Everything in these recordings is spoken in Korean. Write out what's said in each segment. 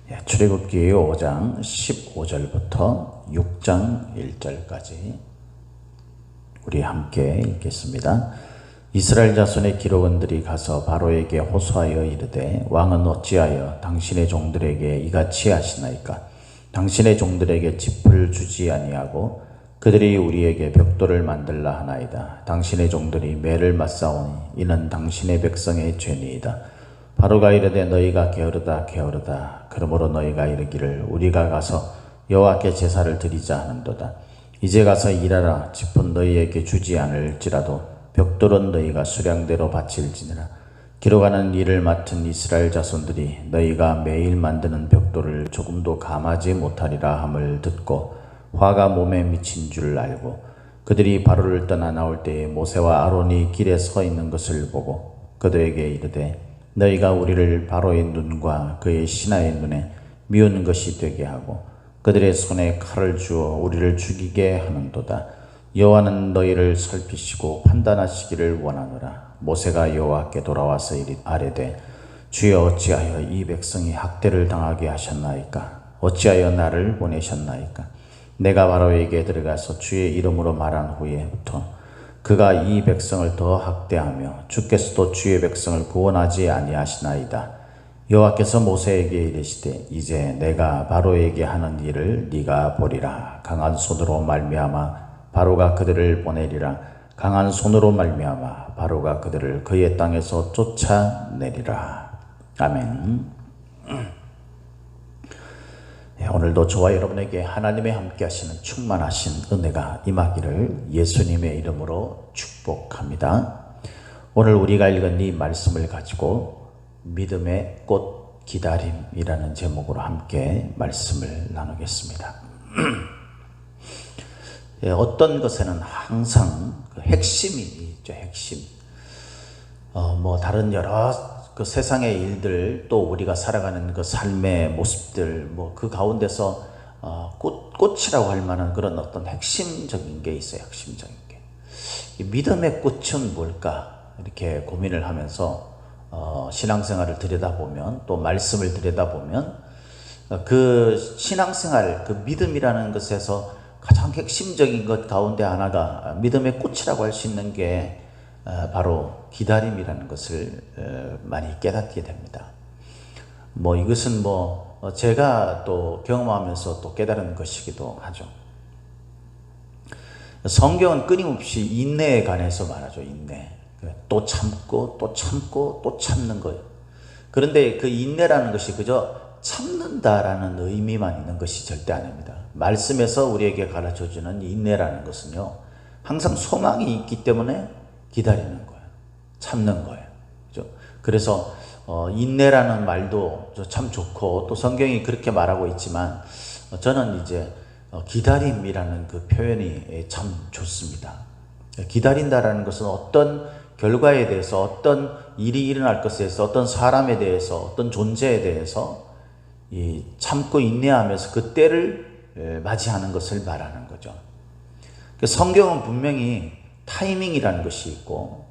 출애굽기 5장 15절부터 6장 1절까지 우리 함께 읽겠습니다. 이스라엘 자손의 기록원들이 가서 바로에게 호소하여 이르되 왕은 어찌하여 당신의 종들에게 이같이 하시나이까? 당신의 종들에게 짚을 주지 아니하고 그들이 우리에게 벽돌을 만들라 하나이다. 당신의 종들이 매를 맞사오니 이는 당신의 백성의 죄니이다. 바로가 이르되 너희가 게으르다 게으르다. 그러므로 너희가 이르기를 우리가 가서 여호와께 제사를 드리자 하는도다. 이제 가서 일하라. 짚은 너희에게 주지 않을지라도 벽돌은 너희가 수량대로 바칠지니라. 기록하는 일을 맡은 이스라엘 자손들이 너희가 매일 만드는 벽돌을 조금도 감하지 못하리라 함을 듣고 화가 몸에 미친 줄 알고 그들이 바로를 떠나 나올 때에 모세와 아론이 길에 서 있는 것을 보고 그들에게 이르되 너희가 우리를 바로의 눈과 그의 신하의 눈에 미운 것이 되게 하고 그들의 손에 칼을 주어 우리를 죽이게 하는도다. 여호와는 너희를 살피시고 판단하시기를 원하노라. 모세가 여호와께 돌아와서 아뢰되 주여 어찌하여 이 백성이 학대를 당하게 하셨나이까? 어찌하여 나를 보내셨나이까? 내가 바로에게 들어가서 주의 이름으로 말한 후에부터 그가 이 백성을 더 학대하며 주께서도 주의 백성을 구원하지 아니하시나이다. 여호와께서 모세에게 이르시되 이제 내가 바로에게 하는 일을 네가 보리라. 강한 손으로 말미암아 바로가 그들을 보내리라. 강한 손으로 말미암아 바로가 그들을 그의 땅에서 쫓아내리라. 아멘. 오늘도 저와 여러분에게 하나님의 함께 하시는 충만하신 은혜가 임하기를 예수님의 이름으로 축복합니다. 오늘 우리가 읽은 이 말씀을 가지고 믿음의 꽃 기다림이라는 제목으로 함께 말씀을 나누겠습니다. 어떤 것에는 항상 그 핵심이 있죠. 핵심. 다른 여러 그 세상의 일들 또 우리가 살아가는 그 삶의 모습들 그 가운데서 꽃이라고 할 만한 그런 어떤 핵심적인 게 있어요. 핵심적인 게. 이 믿음의 꽃은 뭘까? 이렇게 고민을 하면서 신앙생활을 들여다보면 또 말씀을 들여다보면 그 신앙생활 그 믿음이라는 것에서 가장 핵심적인 것 가운데 하나가 믿음의 꽃이라고 할 수 있는 게 바로 기다림이라는 것을 많이 깨닫게 됩니다. 이것은 제가 또 경험하면서 또 깨달은 것이기도 하죠. 성경은 끊임없이 인내에 관해서 말하죠. 인내. 또 참고 또 참고 또 참는 거예요. 그런데 그 인내라는 것이 그저 참는다라는 의미만 있는 것이 절대 아닙니다. 말씀에서 우리에게 가르쳐주는 인내라는 것은요, 항상 소망이 있기 때문에 기다리는 거예요. 참는 거예요. 그죠? 그래서 인내라는 말도 참 좋고 또 성경이 그렇게 말하고 있지만 저는 이제 기다림이라는 그 표현이 참 좋습니다. 기다린다라는 것은 어떤 결과에 대해서 어떤 일이 일어날 것에 대해서 어떤 사람에 대해서 어떤 존재에 대해서 이 참고 인내하면서 그 때를 맞이하는 것을 말하는 거죠. 성경은 분명히 타이밍이라는 것이 있고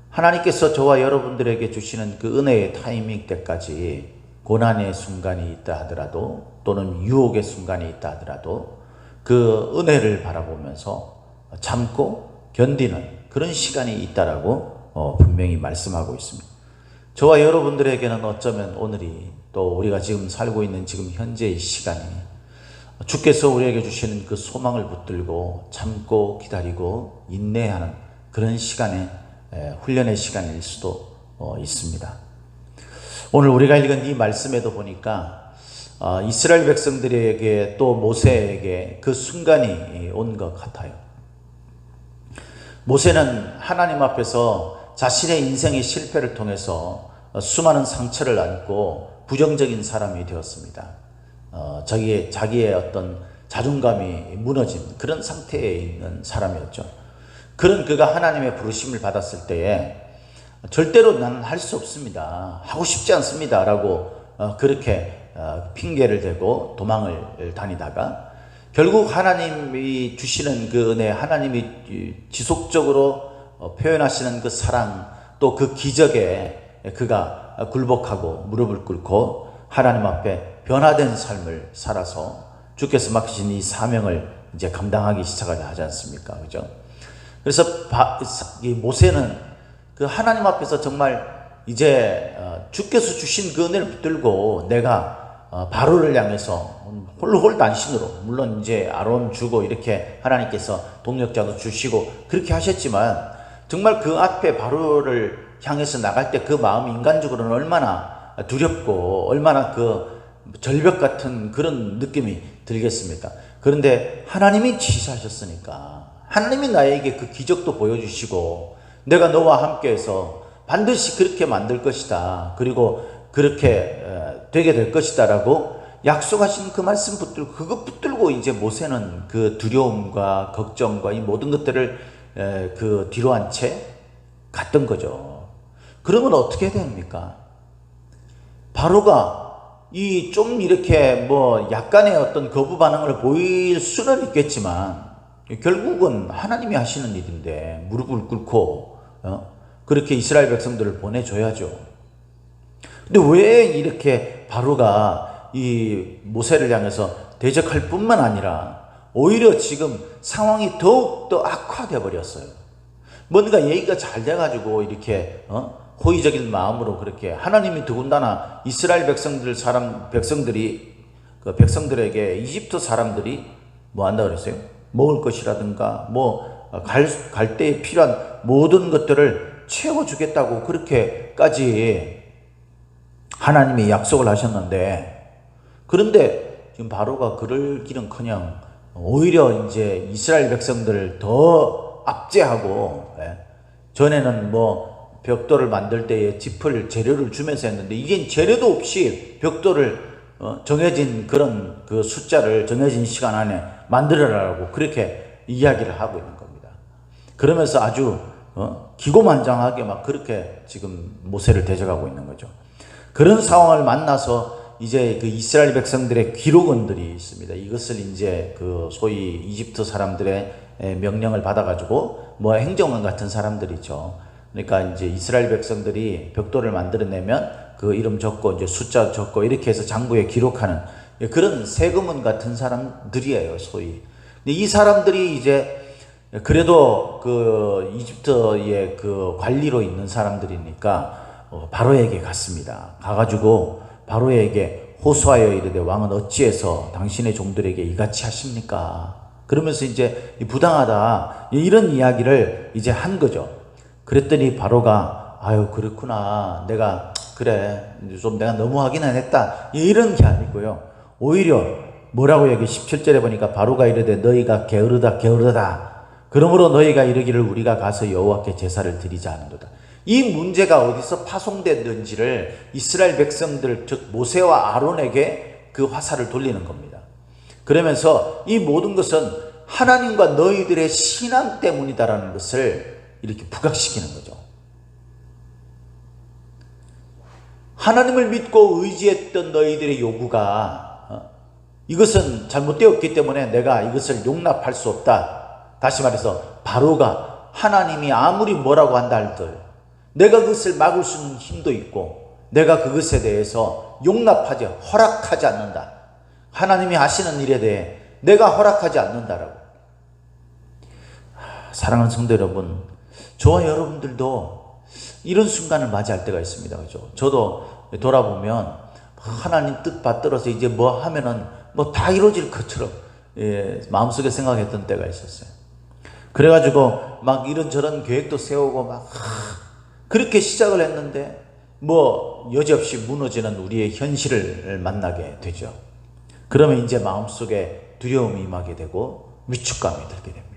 하나님께서 저와 여러분들에게 주시는 그 은혜의 타이밍 때까지 고난의 순간이 있다 하더라도 또는 유혹의 순간이 있다 하더라도 그 은혜를 바라보면서 참고 견디는 그런 시간이 있다라고 분명히 말씀하고 있습니다. 저와 여러분들에게는 어쩌면 오늘이 또 우리가 지금 살고 있는 지금 현재의 시간이 주께서 우리에게 주시는 그 소망을 붙들고 참고 기다리고 인내하는 그런 시간의 훈련의 시간일 수도 있습니다. 오늘 우리가 읽은 이 말씀에도 보니까 이스라엘 백성들에게 또 모세에게 그 순간이 온 것 같아요. 모세는 하나님 앞에서 자신의 인생의 실패를 통해서 수많은 상처를 안고 부정적인 사람이 되었습니다. 자기의 어떤 자존감이 무너진 그런 상태에 있는 사람이었죠. 그런 그가 하나님의 부르심을 받았을 때에 절대로 나는 할 수 없습니다. 하고 싶지 않습니다. 라고 그렇게 핑계를 대고 도망을 다니다가 결국 하나님이 주시는 그 은혜, 하나님이 지속적으로 표현하시는 그 사랑, 또 그 기적에 그가 굴복하고 무릎을 꿇고 하나님 앞에 변화된 삶을 살아서 주께서 맡기신 이 사명을 이제 감당하기 시작하지 하지 않습니까? 그죠? 그래서 이 모세는 그 하나님 앞에서 정말 이제 주께서 주신 그 은혜를 붙들고 내가 바로를 향해서 홀홀 단신으로, 물론 이제 아론 주고 이렇게 하나님께서 동력자도 주시고 그렇게 하셨지만 정말 그 앞에 바로를 향해서 나갈 때 그 마음이 인간적으로는 얼마나 두렵고 얼마나 그 절벽 같은 그런 느낌이 들겠습니까? 그런데 하나님이 지시하셨으니까 하나님이 나에게 그 기적도 보여주시고 내가 너와 함께해서 반드시 그렇게 만들 것이다. 그리고 그렇게 되게 될 것이다 라고 약속하신 그 말씀 붙들고 그거 붙들고 이제 모세는 그 두려움과 걱정과 이 모든 것들을 그 뒤로 한 채 갔던 거죠. 그러면 어떻게 됩니까? 바로가 이 좀 이렇게 뭐 약간의 어떤 거부 반응을 보일 수는 있겠지만 결국은 하나님이 하시는 일인데 무릎을 꿇고 그렇게 이스라엘 백성들을 보내줘야죠. 근데 왜 이렇게 바로가 이 모세를 향해서 대적할 뿐만 아니라 오히려 지금 상황이 더욱더 악화돼 버렸어요. 뭔가 얘기가 잘 돼가지고 이렇게 호의적인 마음으로 그렇게 하나님이 더군다나 이스라엘 백성들에게 이집트 사람들이 뭐 한다 그랬어요? 먹을 것이라든가 뭐 갈 때에 필요한 모든 것들을 채워주겠다고 그렇게까지 하나님이 약속을 하셨는데, 그런데 지금 바로가 그럴 길은커녕 오히려 이제 이스라엘 백성들을 더 압제하고, 전에는 뭐 벽돌을 만들 때에 짚을 재료를 주면서 했는데 이젠 재료도 없이 벽돌을 정해진 그런 그 숫자를 정해진 시간 안에 만들어라라고 그렇게 이야기를 하고 있는 겁니다. 그러면서 아주 기고만장하게 막 그렇게 지금 모세를 대적하고 있는 거죠. 그런 상황을 만나서 이제 그 이스라엘 백성들의 기록원들이 있습니다. 이것을 이제 그 소위 이집트 사람들의 명령을 받아가지고 뭐 행정관 같은 사람들이죠. 그러니까 이제 이스라엘 백성들이 벽돌을 만들어내면 그 이름 적고 이제 숫자 적고 이렇게 해서 장부에 기록하는 그런 세금원 같은 사람들이에요, 소위. 근데 이 사람들이 이제 그래도 그 이집트의 그 관리로 있는 사람들이니까 바로에게 갔습니다. 가가지고 바로에게 호소하여 이르되 왕은 어찌해서 당신의 종들에게 이같이 하십니까? 그러면서 이제 부당하다 이런 이야기를 이제 한 거죠. 그랬더니 바로가 아유 그렇구나, 내가 그래 좀 내가 너무하기는 했다 이런 게 아니고요. 오히려 뭐라고 여기 17절에 보니까 바로가 이르되 너희가 게으르다 그러므로 너희가 이르기를 우리가 가서 여호와께 제사를 드리자 하는도다. 이 문제가 어디서 파송됐는지를 이스라엘 백성들 즉 모세와 아론에게 그 화살을 돌리는 겁니다. 그러면서 이 모든 것은 하나님과 너희들의 신앙 때문이다라는 것을 이렇게 부각시키는 거죠. 하나님을 믿고 의지했던 너희들의 요구가 이것은 잘못되었기 때문에 내가 이것을 용납할 수 없다. 다시 말해서 바로가 하나님이 아무리 뭐라고 한다 할들 내가 그것을 막을 수 있는 힘도 있고 내가 그것에 대해서 허락하지 않는다. 하나님이 하시는 일에 대해 내가 허락하지 않는다라고. 사랑하는 성도 여러분, 저와 여러분들도 이런 순간을 맞이할 때가 있습니다. 그죠? 저도 돌아보면 하나님 뜻 받들어서 이제 뭐 하면은 뭐 다 이루어질 것처럼 마음속에 생각했던 때가 있었어요. 그래가지고 막 이런저런 계획도 세우고 막 그렇게 시작을 했는데 뭐 여지없이 무너지는 우리의 현실을 만나게 되죠. 그러면 이제 마음속에 두려움이 임하게 되고 위축감이 들게 됩니다.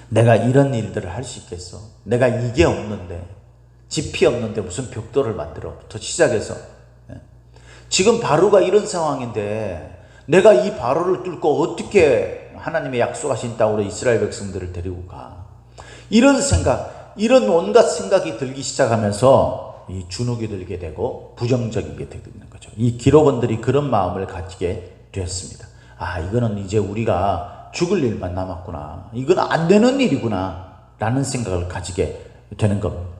내가 이런 일들을 할 수 있겠어? 내가 이게 없는데, 집이 없는데 무슨 벽돌을 만들어부터 시작해서 지금 바로가 이런 상황인데 내가 이 바로를 뚫고 어떻게 하나님의 약속하신 땅으로 이스라엘 백성들을 데리고 가? 이런 생각, 이런 온갖 생각이 들기 시작하면서 이 주눅이 들게 되고 부정적이게 되는 거죠. 이 기록원들이 그런 마음을 가지게 되었습니다. 아, 이거는 이제 우리가 죽을 일만 남았구나. 이건 안 되는 일이구나. 라는 생각을 가지게 되는 겁니다.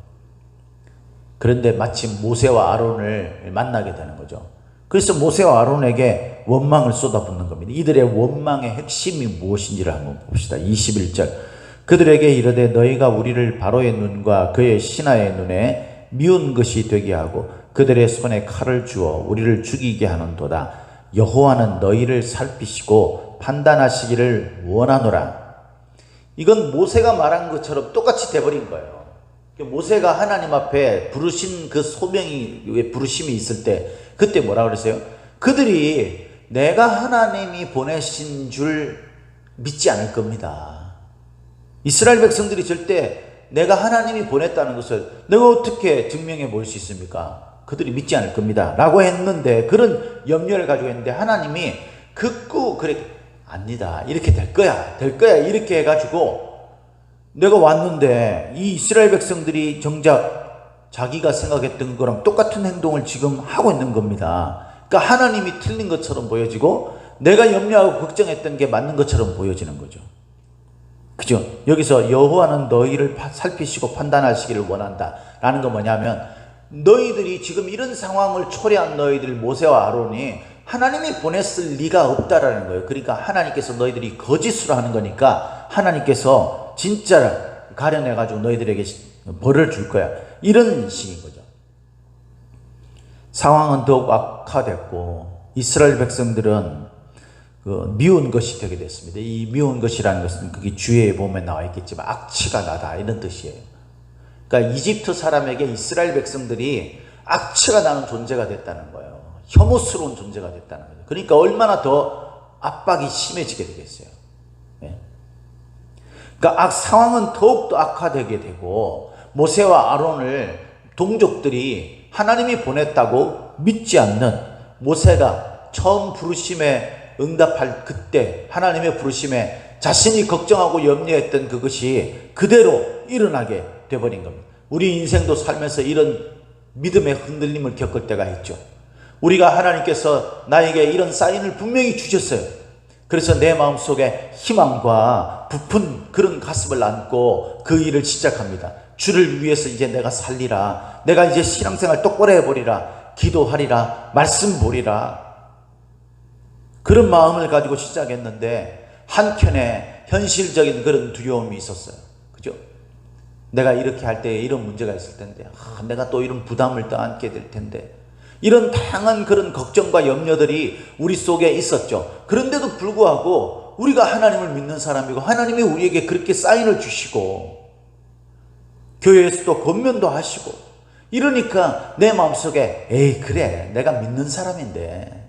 그런데 마침 모세와 아론을 만나게 되는 거죠. 그래서 모세와 아론에게 원망을 쏟아붓는 겁니다. 이들의 원망의 핵심이 무엇인지를 한번 봅시다. 21절. 그들에게 이르되 너희가 우리를 바로의 눈과 그의 신하의 눈에 미운 것이 되게 하고 그들의 손에 칼을 주어 우리를 죽이게 하는도다. 여호와는 너희를 살피시고 판단하시기를 원하노라. 이건 모세가 말한 것처럼 똑같이 돼버린 거예요. 모세가 하나님 앞에 부르신 그 소명이, 부르심이 있을 때 그때 뭐라 그랬어요? 그들이 내가 하나님이 보내신 줄 믿지 않을 겁니다. 이스라엘 백성들이 절대 내가 하나님이 보냈다는 것을 내가 어떻게 증명해 볼 수 있습니까? 그들이 믿지 않을 겁니다. 라고 했는데, 그런 염려를 가지고 했는데 하나님이 극구 그래, 아니다, 이렇게 될 거야, 이렇게 해가지고 내가 왔는데 이 이스라엘 백성들이 정작 자기가 생각했던 거랑 똑같은 행동을 지금 하고 있는 겁니다. 그러니까 하나님이 틀린 것처럼 보여지고 내가 염려하고 걱정했던 게 맞는 것처럼 보여지는 거죠. 그죠? 여기서 여호와는 너희를 살피시고 판단하시기를 원한다 라는 건 뭐냐면, 너희들이 지금 이런 상황을 초래한 너희들 모세와 아론이 하나님이 보냈을 리가 없다라는 거예요. 그러니까 하나님께서 너희들이 거짓으로 하는 거니까 하나님께서 진짜 가려내가지고 너희들에게 벌을 줄 거야, 이런 식인 거죠. 상황은 더욱 악화됐고 이스라엘 백성들은 미운 것이 되게 됐습니다. 이 미운 것이라는 것은 그게 주에 보면 나와 있겠지만 악취가 나다, 이런 뜻이에요. 그러니까 이집트 사람에게 이스라엘 백성들이 악취가 나는 존재가 됐다는 거예요. 혐오스러운 존재가 됐다는 거죠. 그러니까 얼마나 더 압박이 심해지게 되겠어요. 네. 그러니까 상황은 더욱더 악화되게 되고 모세와 아론을 동족들이 하나님이 보냈다고 믿지 않는, 모세가 처음 부르심에 응답할 그때 하나님의 부르심에 자신이 걱정하고 염려했던 그것이 그대로 일어나게 되어버린 겁니다. 우리 인생도 살면서 이런 믿음의 흔들림을 겪을 때가 있죠. 우리가 하나님께서 나에게 이런 사인을 분명히 주셨어요. 그래서 내 마음속에 희망과 부푼 그런 가슴을 안고 그 일을 시작합니다. 주를 위해서 이제 내가 살리라, 내가 이제 신앙생활 똑바로 해버리라, 기도하리라, 말씀 보리라, 그런 마음을 가지고 시작했는데 한켠에 현실적인 그런 두려움이 있었어요. 그죠? 내가 이렇게 할 때 이런 문제가 있을 텐데, 내가 또 이런 부담을 떠안게 될 텐데, 이런 다양한 그런 걱정과 염려들이 우리 속에 있었죠. 그런데도 불구하고 우리가 하나님을 믿는 사람이고 하나님이 우리에게 그렇게 사인을 주시고 교회에서도 권면도 하시고 이러니까 내 마음속에 에이 그래, 내가 믿는 사람인데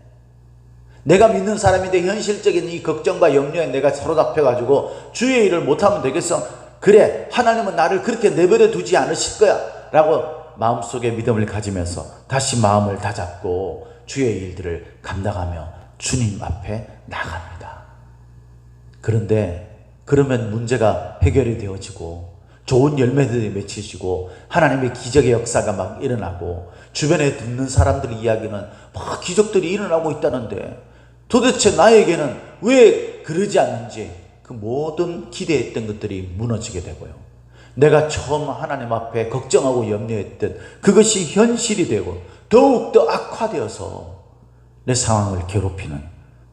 현실적인 이 걱정과 염려에 내가 사로잡혀가지고 주의 일을 못하면 되겠어? 그래, 하나님은 나를 그렇게 내버려 두지 않으실 거야 라고 마음속에 믿음을 가지면서 다시 마음을 다잡고 주의 일들을 감당하며 주님 앞에 나갑니다. 그런데 그러면 문제가 해결이 되어지고 좋은 열매들이 맺히시고 하나님의 기적의 역사가 막 일어나고 주변에 듣는 사람들 이야기는 막 기적들이 일어나고 있다는데 도대체 나에게는 왜 그러지 않는지 그 모든 기대했던 것들이 무너지게 되고요. 내가 처음 하나님 앞에 걱정하고 염려했던 그것이 현실이 되고 더욱더 악화되어서 내 상황을 괴롭히는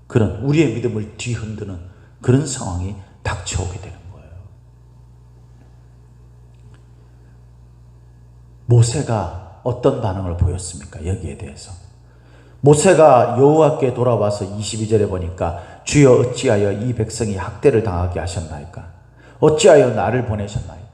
그런, 우리의 믿음을 뒤흔드는 그런 상황이 닥쳐오게 되는 거예요. 모세가 어떤 반응을 보였습니까? 여기에 대해서 모세가 여호와께 돌아와서 22절에 보니까 주여 어찌하여 이 백성이 학대를 당하게 하셨나이까? 어찌하여 나를 보내셨나이까?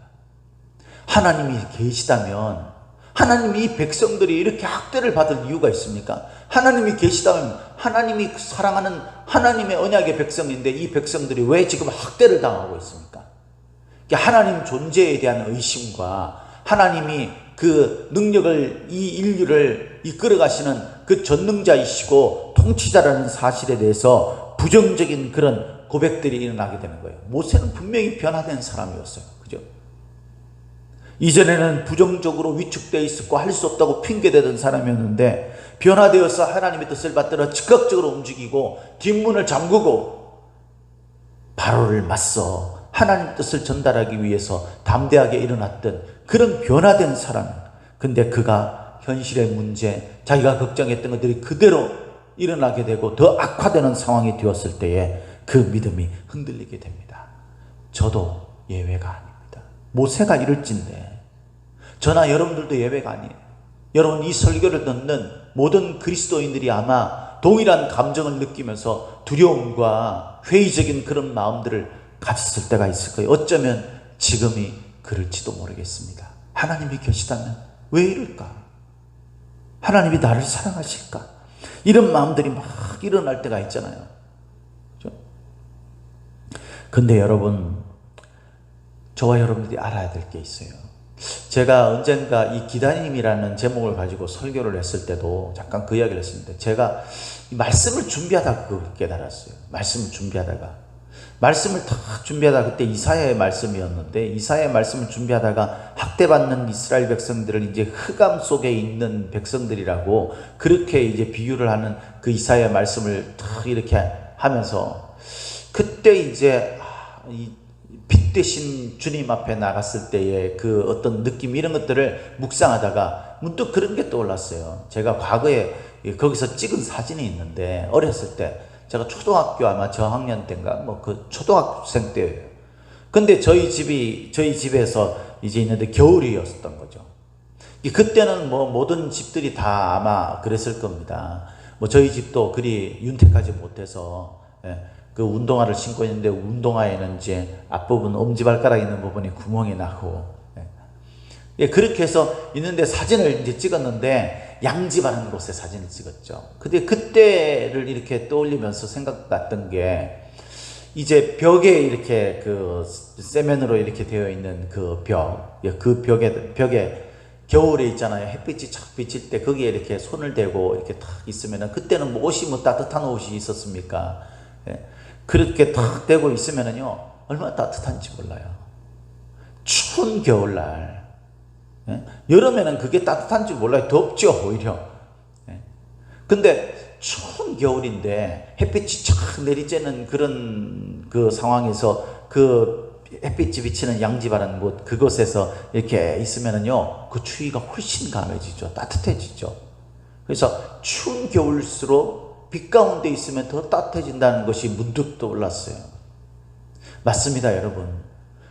하나님이 계시다면, 하나님이 이 백성들이 이렇게 학대를 받을 이유가 있습니까? 하나님이 계시다면, 하나님이 사랑하는 하나님의 언약의 백성인데 이 백성들이 왜 지금 학대를 당하고 있습니까? 하나님 존재에 대한 의심과 하나님이 그 능력을, 이 인류를 이끌어 가시는 그 전능자이시고 통치자라는 사실에 대해서 부정적인 그런 고백들이 일어나게 되는 거예요. 모세는 분명히 변화된 사람이었어요. 그죠? 이전에는 부정적으로 위축되어 있었고 할 수 없다고 핑계대던 사람이었는데 변화되어서 하나님의 뜻을 받들어 즉각적으로 움직이고 뒷문을 잠그고 바로를 맞서 하나님 뜻을 전달하기 위해서 담대하게 일어났던 그런 변화된 사람. 근데 그가 현실의 문제, 자기가 걱정했던 것들이 그대로 일어나게 되고 더 악화되는 상황이 되었을 때에 그 믿음이 흔들리게 됩니다. 저도 예외가 아닙니다. 모세가 이럴진데 저나 여러분들도 예외가 아니에요. 여러분, 이 설교를 듣는 모든 그리스도인들이 아마 동일한 감정을 느끼면서 두려움과 회의적인 그런 마음들을 가졌을 때가 있을 거예요. 어쩌면 지금이 그럴지도 모르겠습니다. 하나님이 계시다면 왜 이럴까? 하나님이 나를 사랑하실까? 이런 마음들이 막 일어날 때가 있잖아요. 근데 여러분, 저와 여러분들이 알아야 될 게 있어요. 제가 언젠가 이 기다림이라는 제목을 가지고 설교를 했을 때도 잠깐 그 이야기를 했습니다. 제가 말씀을 준비하다가 그걸 깨달았어요. 말씀을 딱 준비하다가 그때 이사야의 말씀이었는데, 이사야의 말씀을 준비하다가 학대받는 이스라엘 백성들을 이제 흑암 속에 있는 백성들이라고 그렇게 이제 비유를 하는 그 이사야의 말씀을 딱 이렇게 하면서, 그때 이제 이 빛 대신 주님 앞에 나갔을 때의 그 어떤 느낌, 이런 것들을 묵상하다가 문득 그런 게 떠올랐어요. 제가 과거에 거기서 찍은 사진이 있는데, 어렸을 때 제가 초등학교 아마 저학년 때인가 뭐 그 초등학생 때예요. 근데 저희 집에서 이제 있는데 겨울이었던 거죠. 그때는 뭐 모든 집들이 다 아마 그랬을 겁니다. 뭐 저희 집도 그리 윤택하지 못해서 그 운동화를 신고 있는데, 운동화에는 이제 앞부분 엄지발가락 있는 부분이 구멍이 나고, 그렇게 해서 있는데 사진을 이제 찍었는데 양지바라는 곳에 사진을 찍었죠. 근데 그때를 이렇게 떠올리면서 생각났던 게, 이제 벽에 이렇게 그 세면으로 이렇게 되어 있는 그 벽에 겨울에 있잖아요. 햇빛이 착 비칠 때 거기에 이렇게 손을 대고 이렇게 탁 있으면은, 그때는 뭐 옷이 뭐 따뜻한 옷이 있었습니까? 그렇게 탁 대고 있으면은요, 얼마나 따뜻한지 몰라요. 추운 겨울날, 여름에는 그게 따뜻한지 몰라요. 덥죠, 오히려. 근데 추운 겨울인데 햇빛이 착 내리쬐는 그런 그 상황에서 그 햇빛이 비치는 양지바라는 곳, 그곳에서 이렇게 있으면은요, 그 추위가 훨씬 강해지죠. 따뜻해지죠. 그래서 추운 겨울일수록 빛 가운데 있으면 더 따뜻해진다는 것이 문득 떠올랐어요. 맞습니다, 여러분.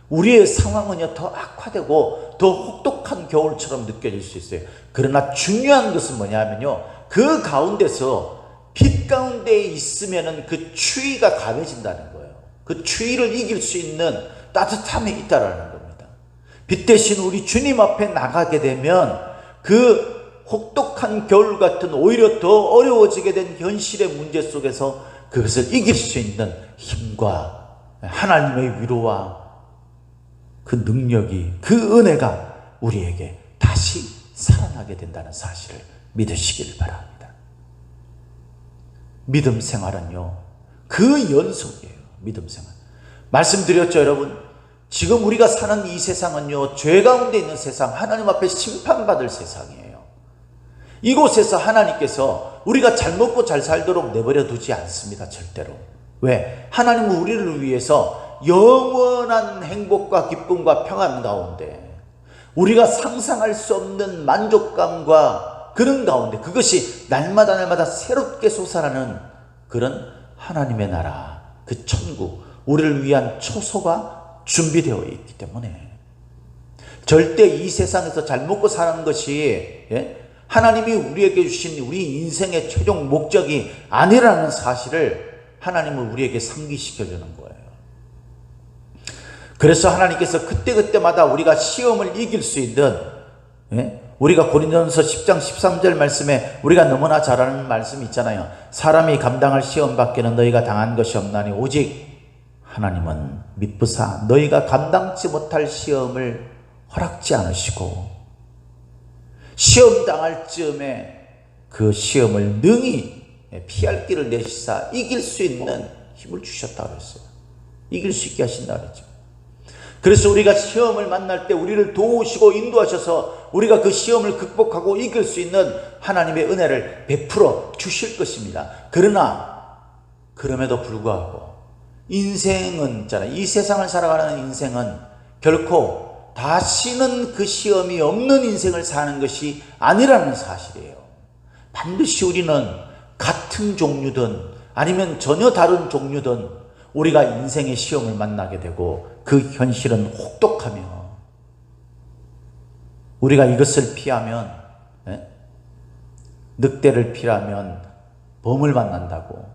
우리의 상황은요, 더 악화되고 더 혹독한 겨울처럼 느껴질 수 있어요. 그러나 중요한 것은 뭐냐면요, 그 가운데서 빛 가운데 있으면은 그 추위가 강해진다는 거예요. 그 추위를 이길 수 있는 따뜻함이 있다라는 겁니다. 빛 대신 우리 주님 앞에 나가게 되면 그 혹독한 겨울 같은, 오히려 더 어려워지게 된 현실의 문제 속에서 그것을 이길 수 있는 힘과 하나님의 위로와 그 능력이, 그 은혜가 우리에게 다시 살아나게 된다는 사실을 믿으시길 바랍니다. 믿음 생활은요, 그 연속이에요. 믿음 생활. 말씀드렸죠, 여러분. 지금 우리가 사는 이 세상은요, 죄 가운데 있는 세상, 하나님 앞에 심판받을 세상이에요. 이곳에서 하나님께서 우리가 잘 먹고 잘 살도록 내버려 두지 않습니다. 절대로. 왜? 하나님은 우리를 위해서 영원한 행복과 기쁨과 평안 가운데, 우리가 상상할 수 없는 만족감과 그런 가운데, 그것이 날마다 새롭게 솟아나는 그런 하나님의 나라, 그 천국, 우리를 위한 초소가 준비되어 있기 때문에 절대 이 세상에서 잘 먹고 사는 것이 하나님이 우리에게 주신 우리 인생의 최종 목적이 아니라는 사실을 하나님은 우리에게 상기시켜주는 거예요. 그래서 하나님께서 그때마다 우리가 시험을 이길 수 있는, 우리가 고린도전서 10장 13절 말씀에 우리가 너무나 잘 아는 말씀이 있잖아요. 사람이 감당할 시험 밖에는 너희가 당한 것이 없나니 오직 하나님은 미쁘사 너희가 감당치 못할 시험을 허락지 않으시고 시험 당할 즈음에 그 시험을 능히 피할 길을 내시사 이길 수 있는 힘을 주셨다고 그랬어요. 이길 수 있게 하신다 그랬죠. 그래서 우리가 시험을 만날 때 우리를 도우시고 인도하셔서 우리가 그 시험을 극복하고 이길 수 있는 하나님의 은혜를 베풀어 주실 것입니다. 그러나 그럼에도 불구하고 인생은 있잖아요. 이 세상을 살아가는 인생은 결코 다시는 그 시험이 없는 인생을 사는 것이 아니라는 사실이에요. 반드시 우리는 같은 종류든 아니면 전혀 다른 종류든 우리가 인생의 시험을 만나게 되고 그 현실은 혹독하며 우리가 이것을 피하면 늑대를 피하면 범을 만난다고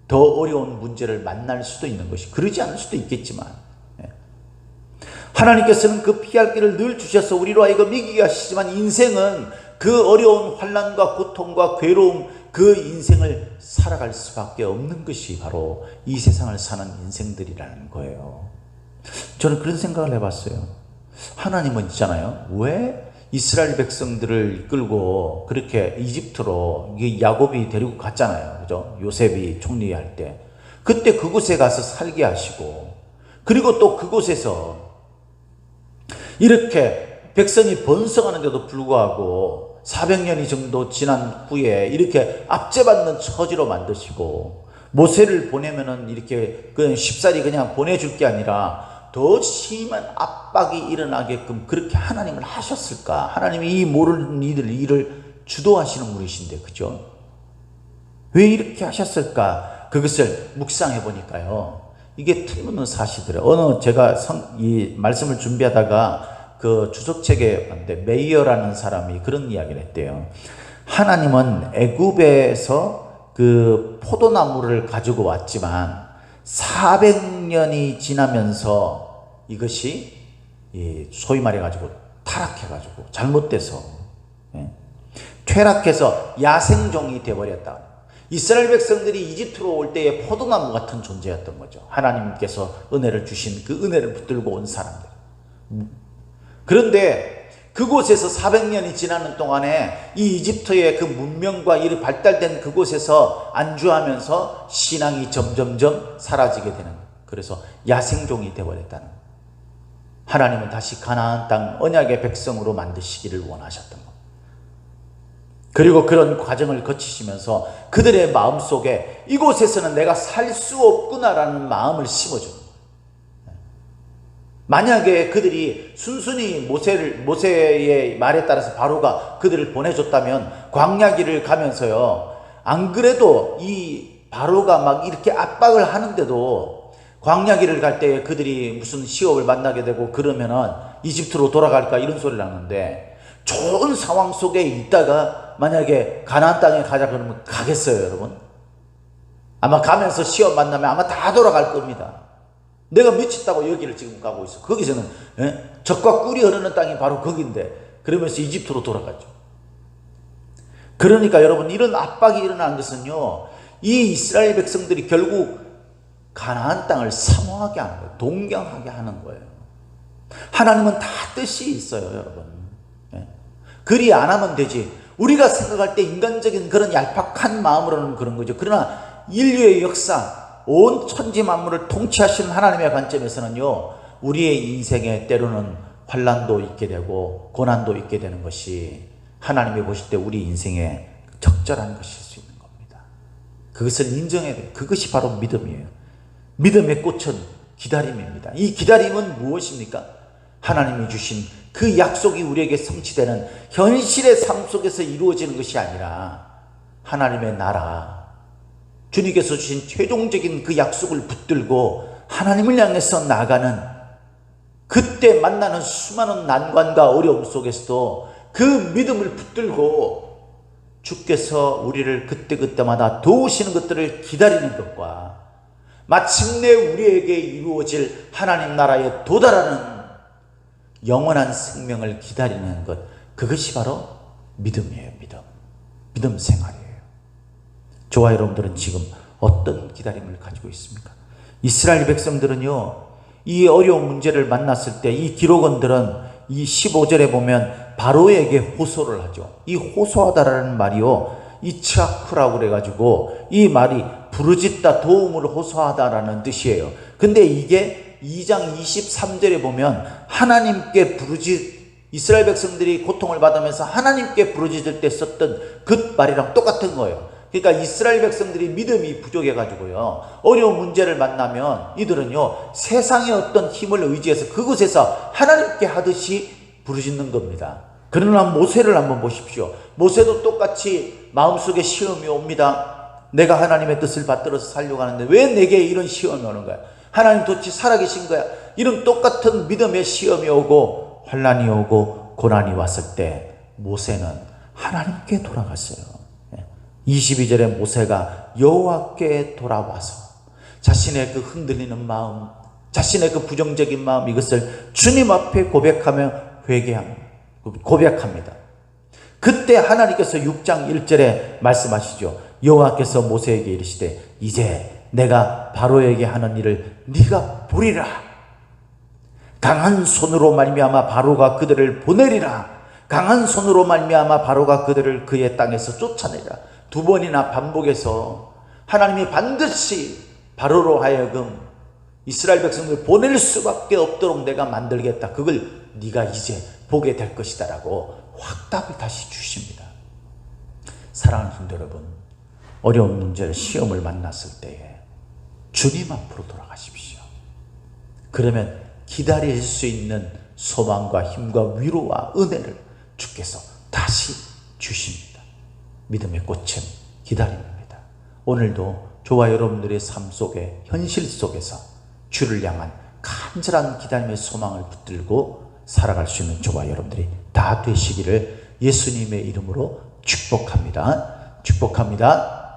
더 어려운 문제를 만날 수도 있는 것이 그러지 않을 수도 있겠지만 하나님께서는 그 피할 길을 늘 주셔서 우리로 하여금 이기게 하시지만 인생은 그 어려운 환난과 고통과 괴로움 그 인생을 살아갈 수밖에 없는 것이 바로 이 세상을 사는 인생들이라는 거예요. 저는 그런 생각을 해봤어요. 하나님은 있잖아요. 왜 이스라엘 백성들을 이끌고 그렇게 이집트로 야곱이 데리고 갔잖아요. 그죠? 요셉이 총리할 때. 그때 그곳에 가서 살게 하시고 그리고 또 그곳에서 이렇게 백성이 번성하는데도 불구하고 400년이 정도 지난 후에 이렇게 압제받는 처지로 만드시고 모세를 보내면은 이렇게 그냥 쉽사리 그냥 보내줄 게 아니라 더 심한 압박이 일어나게끔 그렇게 하나님을 하셨을까? 하나님이 이 모르는 일을 주도하시는 분이신데, 그죠? 왜 이렇게 하셨을까? 그것을 묵상해 보니까요. 이게 틀림없는 사실이더라고요. 제가 이 말씀을 준비하다가 그 주석책에 봤는데 메이어라는 사람이 그런 이야기를 했대요. 하나님은 애굽에서 그 포도나무를 가지고 왔지만 400년이 지나면서 이것이 소위 말해가지고 타락해가지고 잘못돼서 퇴락해서 야생종이 되어버렸다. 이스라엘 백성들이 이집트로 올 때의 포도나무 같은 존재였던 거죠. 하나님께서 은혜를 주신 그 은혜를 붙들고 온 사람들. 그런데 그곳에서 400년이 지나는 동안에 이 이집트의 그 문명과 이 발달된 그곳에서 안주하면서 신앙이 점점점 사라지게 되는 거예요. 그래서 야생종이 되어버렸다는 거예요. 하나님은 다시 가나안 땅 언약의 백성으로 만드시기를 원하셨던 거예요. 그리고 그런 과정을 거치시면서 그들의 마음속에 이곳에서는 내가 살 수 없구나라는 마음을 심어주는 거예요. 만약에 그들이 순순히 모세의 말에 따라서 바로가 그들을 보내줬다면 광야길을 가면서요, 안 그래도 이 바로가 막 이렇게 압박을 하는데도 광야길을 갈 때 그들이 무슨 시험을 만나게 되고 그러면은 이집트로 돌아갈까 이런 소리를 하는데 좋은 상황 속에 있다가 만약에 가나안 땅에 가자 그러면 가겠어요, 여러분? 아마 가면서 시험 만나면 아마 다 돌아갈 겁니다. 내가 미쳤다고 여기를 지금 가고 있어. 거기서는 젖과 꿀이 흐르는 땅이 바로 거기인데 그러면서 이집트로 돌아갔죠. 그러니까 여러분 이런 압박이 일어난 것은요, 이 이스라엘 백성들이 결국 가나안 땅을 사모하게 하는 거예요. 동경하게 하는 거예요. 하나님은 다 뜻이 있어요, 여러분. 그리 안 하면 되지. 우리가 생각할 때 인간적인 그런 얄팍한 마음으로는 그런 거죠. 그러나 인류의 역사, 온 천지 만물을 통치하시는 하나님의 관점에서는요, 우리의 인생에 때로는 환난도 있게 되고 고난도 있게 되는 것이 하나님이 보실 때 우리 인생에 적절한 것일 수 있는 겁니다. 그것을 인정해야 돼요. 그것이 바로 믿음이에요. 믿음의 꽃은 기다림입니다. 이 기다림은 무엇입니까? 하나님이 주신 그 약속이 우리에게 성취되는 현실의 삶 속에서 이루어지는 것이 아니라 하나님의 나라, 주님께서 주신 최종적인 그 약속을 붙들고 하나님을 향해서 나가는, 그때 만나는 수많은 난관과 어려움 속에서도 그 믿음을 붙들고 주께서 우리를 그때그때마다 도우시는 것들을 기다리는 것과 마침내 우리에게 이루어질 하나님 나라에 도달하는 영원한 생명을 기다리는 것, 그것이 바로 믿음이에요. 믿음 생활이에요. 저와 여러분들은 지금 어떤 기다림을 가지고 있습니까? 이스라엘 백성들은요, 이 어려운 문제를 만났을 때 이 기록원들은 이 15절에 보면 바로에게 호소를 하죠. 이 호소하다라는 말이요, 이츠아쿠라고 그래가지고 이 말이 부르짖다, 도움을 호소하다라는 뜻이에요. 근데 이게 2장 23절에 보면 하나님께 이스라엘 백성들이 고통을 받으면서 하나님께 부르짖을 때 썼던 그 말이랑 똑같은 거예요. 그러니까 이스라엘 백성들이 믿음이 부족해가지고요, 어려운 문제를 만나면 이들은요, 세상의 어떤 힘을 의지해서 그곳에서 하나님께 하듯이 부르짖는 겁니다. 그러나 모세를 한번 보십시오. 모세도 똑같이 마음속에 시험이 옵니다. 내가 하나님의 뜻을 받들어서 살려고 하는데 왜 내게 이런 시험이 오는 거야? 하나님 도대체 살아계신 거야? 이런 똑같은 믿음의 시험이 오고 환난이 오고 고난이 왔을 때 모세는 하나님께 돌아갔어요. 22절에 모세가 여호와께 돌아와서 자신의 그 흔들리는 마음, 자신의 그 부정적인 마음, 이것을 주님 앞에 고백하며 고백합니다. 그때 하나님께서 6장 1절에 말씀하시죠. 여호와께서 모세에게 이르시되 이제 내가 바로에게 하는 일을 네가 보리라. 강한 손으로 말미암아 바로가 그들을 보내리라. 강한 손으로 말미암아 바로가 그들을 그의 땅에서 쫓아내리라. 두 번이나 반복해서 하나님이 반드시 바로로 하여금 이스라엘 백성을 보낼 수밖에 없도록 내가 만들겠다. 그걸 네가 이제 보게 될 것이다 라고 확답을 다시 주십니다. 사랑하는 성도 여러분, 어려운 문제를 시험을 만났을 때에 주님 앞으로 돌아가십시오. 그러면 기다릴 수 있는 소망과 힘과 위로와 은혜를 주께서 다시 주십니다. 믿음의 꽃은 기다림입니다. 오늘도 저와 여러분들의 삶 속에, 현실 속에서 주를 향한 간절한 기다림의 소망을 붙들고 살아갈 수 있는 저와 여러분들이 다 되시기를 예수님의 이름으로 축복합니다. 축복합니다.